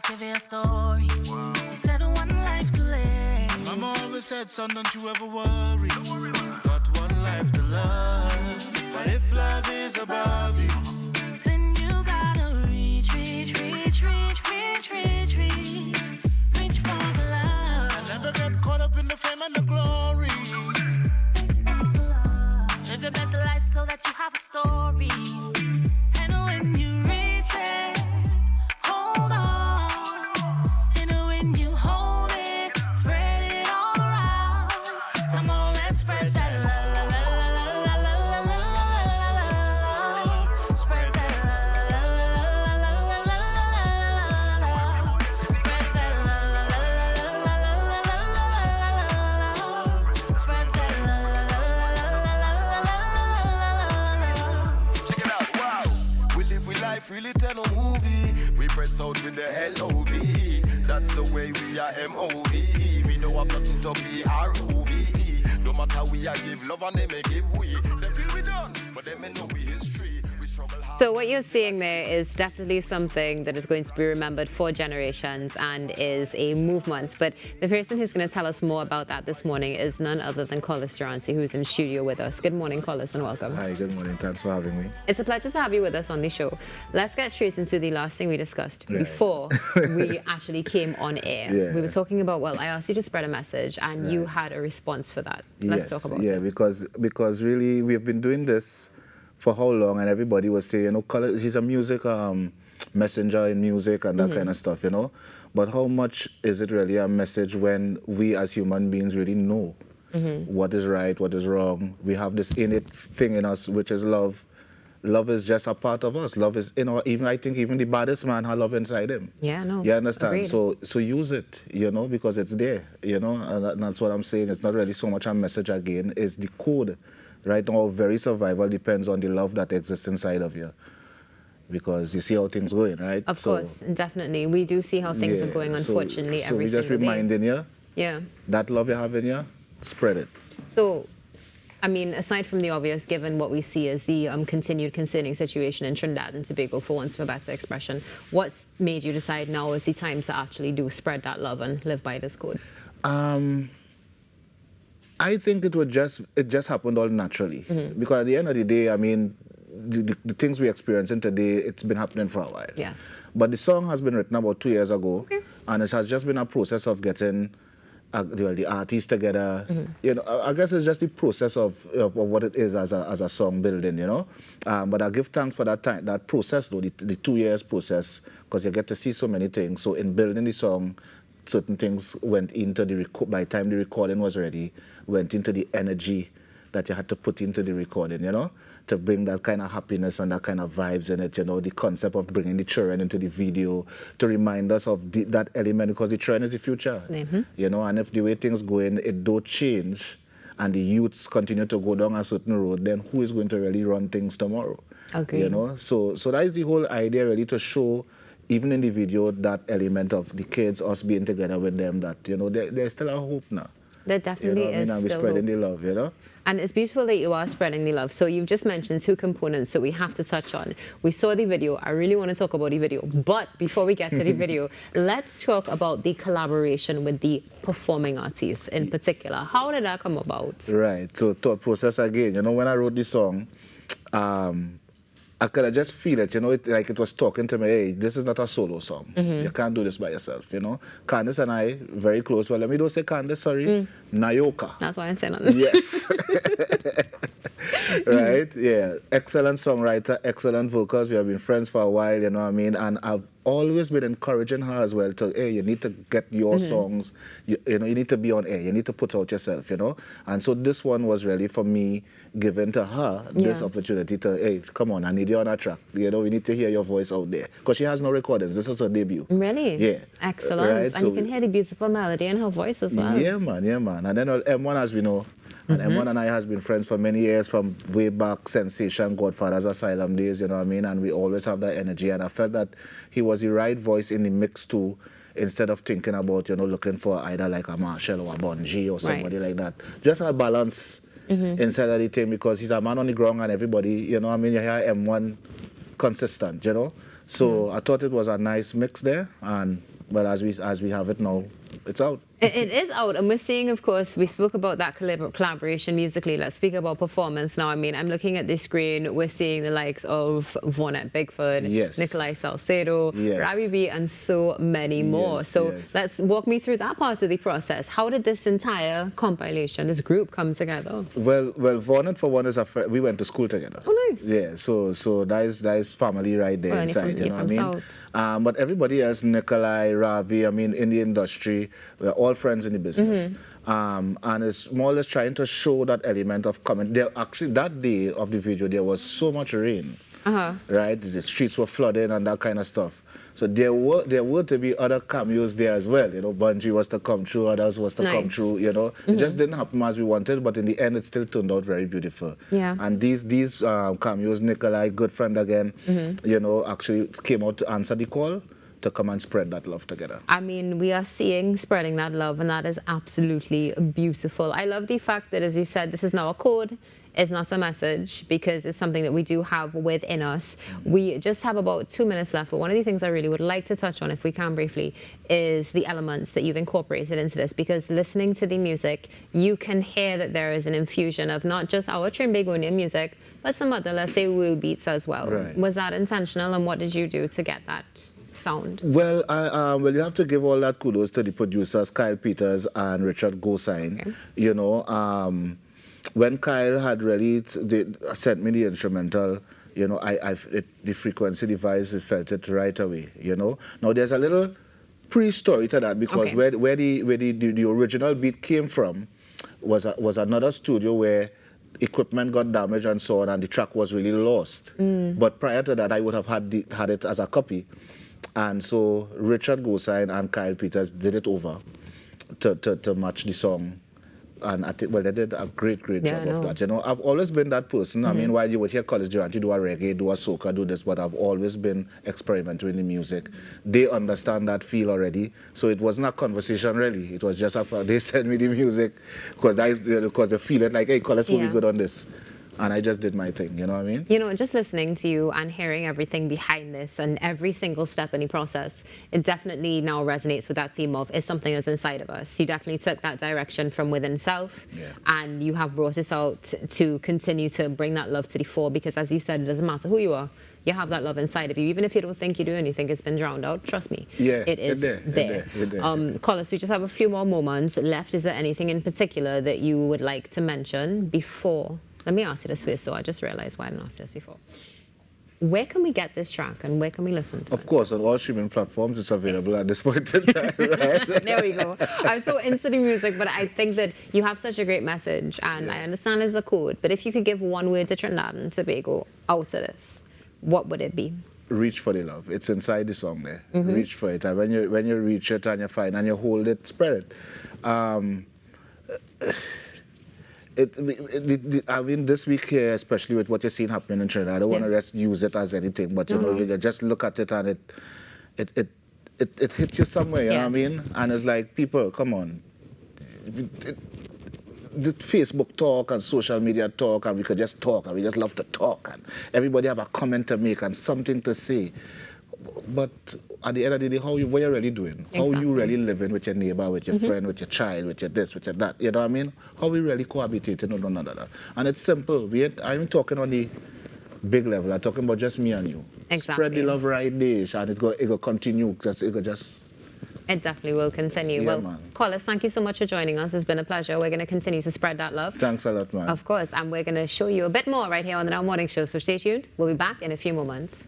else give you a story. He said one life to live. Mama always said, son, don't you ever worry. Got one life to love. But if love is above you, then you gotta reach for the love. and never get caught up in the fame and the glory. Live your best life so that you have a story. And when you reach it, hold on. And when you hold it, spread it all around. Come on, let's spread that love. Spread that love. Spread that love. Spread that Check it out, wow. We live with life, really tell a movie. We press out with the L-O-V-E. That's the way we are M-O-V-E. We don't have nothing to be R-O-V-E. No matter we are give love and they may give we. They feel we done, but they may know we history. We struggle hard. So what you're seeing there is definitely something that is going to be remembered for generations and is a movement. But the person who's going to tell us more about that this morning is none other than Collis Duranty, who's in studio with us. Good morning, Collis, and welcome. Hi, good morning. Thanks for having me. It's a pleasure to have you with us on the show. Let's get straight into the last thing we discussed Right. before we actually came on air. Yeah. We were talking about, well, I asked you to spread a message and you Right. had a response for that. Let's talk about yeah, it. because really we've been doing this for how long, and everybody was saying, you know, he's a music messenger in music and that kind of stuff, you know. But how much is it really a message when we as human beings really know what is right, what is wrong? We have this innate thing in us, which is love. Love is just a part of us. Love is, you know, even I think even the baddest man has love inside him. Yeah, no. You understand? Agreed. So use it, you know, because it's there, you know, and that's what I'm saying. It's not really so much a message again. It's the code. Right now, our very survival depends on the love that exists inside of you. Because you see how things going, right? Of course, definitely. We do see how things are going, unfortunately, every so we just single day. reminding you, Yeah. that love you have in you, spread it. So, I mean, aside from the obvious, given what we see as the continued concerning situation in Trinidad and Tobago, for once of a better expression, what's made you decide now is the time to actually do spread that love and live by this code? I think it just happened all naturally. Because at the end of the day, I mean, the things we're experiencing today, it's been happening for a while. Yes. But the song has been written about 2 years ago, and it has just been a process of getting the artists together. You know, I guess it's just the process of what it is as a song building, you know. But I give thanks for that process, though, the 2 years process, because you get to see so many things. So in building the song, certain things went into by the time the recording was ready, went into the energy that you had to put into the recording, you know, to bring that kind of happiness and that kind of vibes in it, you know, the concept of bringing the children into the video to remind us of that element, because the children is the future, you know, and if the way things going, it don't change, and the youths continue to go down a certain road, then who is going to really run things tomorrow? Agreed. You know, so that is the whole idea, really, to show, even in the video, that element of the kids, us being together with them, that, you know, there's still a hope now. There definitely You know what I mean? is And we're still spreading hope. the love, you know? And it's beautiful that you are spreading the love. So you've just mentioned two components that we have to touch on. We saw the video. I really want to talk about the video. But before we get to the video, let's talk about the collaboration with the performing artists in particular. How did that come about? Right. So thought process again. You know, when I wrote this song, I could have just feel it, you know, like it was talking to me, hey, this is not a solo song. You can't do this by yourself, you know. Candace and I, very close. Well, let me don't say Candace, sorry. Nayoka. That's why I'm saying that. Yes. Right? Yeah. Excellent songwriter, excellent vocals. We have been friends for a while, you know what I mean? And I've always been encouraging her as well to, hey, you need to get your songs, you know, you need to be on air, you need to put out yourself, you know? And so this one was really for me given to her this opportunity to, hey, come on, I need you on a track. You know, we need to hear your voice out there. Because she has no recordings. This is her debut. Really? Yeah. Excellent. Right? And So you can hear the beautiful melody in her voice as well. yeah, man, yeah, man. And then M1, as we know, and M1 and I has been friends for many years, from way back, Sensation, Godfather's Asylum days, you know what I mean? And we always have that energy. And I felt that he was the right voice in the mix too, instead of thinking about, you know, looking for either like a Marshall or a Bungie or somebody like that. Just a balance inside of the thing, because he's a man on the ground and everybody, you know what I mean? You hear M1 consistent, you know? So I thought it was a nice mix there, but as we have it now, it's out. It is out, and we're seeing, of course, we spoke about that collaboration musically. Let's speak about performance now. I mean, I'm looking at the screen. We're seeing the likes of Vonette Bigford, Yes. Nikolai Salcedo, Yes. Ravi B, and so many more. Yes, So yes. let's walk me through that part of the process. How did this entire compilation, this group, come together? Well, Vonette for one is a friend. We went to school together. Oh, nice. Yeah, so that is family right there Well, inside. you're You know from what I mean? South. But everybody else, Nikolai, Ravi, I mean, in the industry, we're all friends in the business. And it's more or less trying to show that element of comment. There actually that day of the video, there was so much rain, right? The streets were flooded and that kind of stuff. So there were to be other cameos there as well. You know, Bungie was to come through, others was to come Nice. through. You know, it just didn't happen as we wanted, but in the end, it still turned out very beautiful. Yeah. And these cameos, Nikolai, good friend again, you know, actually came out to answer the call to come and spread that love together. I mean, we are seeing spreading that love, and that is absolutely beautiful. I love the fact that, as you said, this is now a code. It's not a message, because it's something that we do have within us. We just have about 2 minutes left, but one of the things I really would like to touch on, if we can briefly, is the elements that you've incorporated into this, because listening to the music, you can hear that there is an infusion of not just our Trinbagonian music, but some other, let's say, woo beats as well. Right. Was that intentional, and what did you do to get that sound? Well, well, you have to give all that kudos to the producers, Kyle Peters and Richard Gosine. Okay. You know, when Kyle had really sent me the instrumental, you know, the frequency device, we felt it right away. You know, now there's a little pre-story to that, because Okay. where the original beat came from was another studio where equipment got damaged and so on, and the track was really lost. But prior to that, I would have had it as a copy. And so Richard Gosine and Kyle Peters did it over to match the song. And I think, well, they did a great Yeah, job I of know. that. You know, I've always been that person. I mean, while you would hear Collis Duranty do a reggae, do a soca, do this, but I've always been experimental in the music. They understand that feel already. So it wasn't a conversation, really. It was just after they sent me the music, because they feel it like, hey, Collis will be Yeah. good on this. And I just did my thing, you know what I mean? You know, just listening to you and hearing everything behind this and every single step in the process, it definitely now resonates with that theme of it's something that's inside of us. You definitely took that direction from within self, and you have brought this out to continue to bring that love to the fore, because as you said, it doesn't matter who you are. You have that love inside of you. Even if you don't think you do anything, it's been drowned out. Trust me, Yeah, it is it there. Collis, we just have a few more moments left. Is there anything in particular that you would like to mention before? Let me ask you this first, so I just realized why I didn't ask you this before. Where can we get this track, and where can we listen to it? Of course, on all streaming platforms, it's available at this point in time, right? There we go. I'm so into the music, but I think that you have such a great message, and I understand it's the code, but if you could give one word to Trinidad and Tobago out of this, what would it be? Reach for the love. It's inside the song there. Reach for it. And when you reach it and you find and you hold it, spread it. I mean, this week here, especially with what you're seeing happening in Trinidad, I don't want to just use it as anything, but you know, you just look at it and it hits you somewhere. You know what I mean? And it's like, people, come on. The Facebook talk and social media talk, and we could just talk, and we just love to talk, and everybody have a comment to make and something to say. But at the end of the day, what are you really doing? How Exactly. you really living with your neighbor, with your friend, with your child, with your this, with your that? You know what I mean? How we really cohabitating with one another? And it's simple. I'm talking on the big level. I'm talking about just me and you. Exactly. Spread the love right there, and it go continue. It definitely will continue. Yeah, well, man. Collis, thank you so much for joining us. It's been a pleasure. We're going to continue to spread that love. Thanks a lot, man. Of course, and we're going to show you a bit more right here on the Now Morning Show, so stay tuned. We'll be back in a few more months.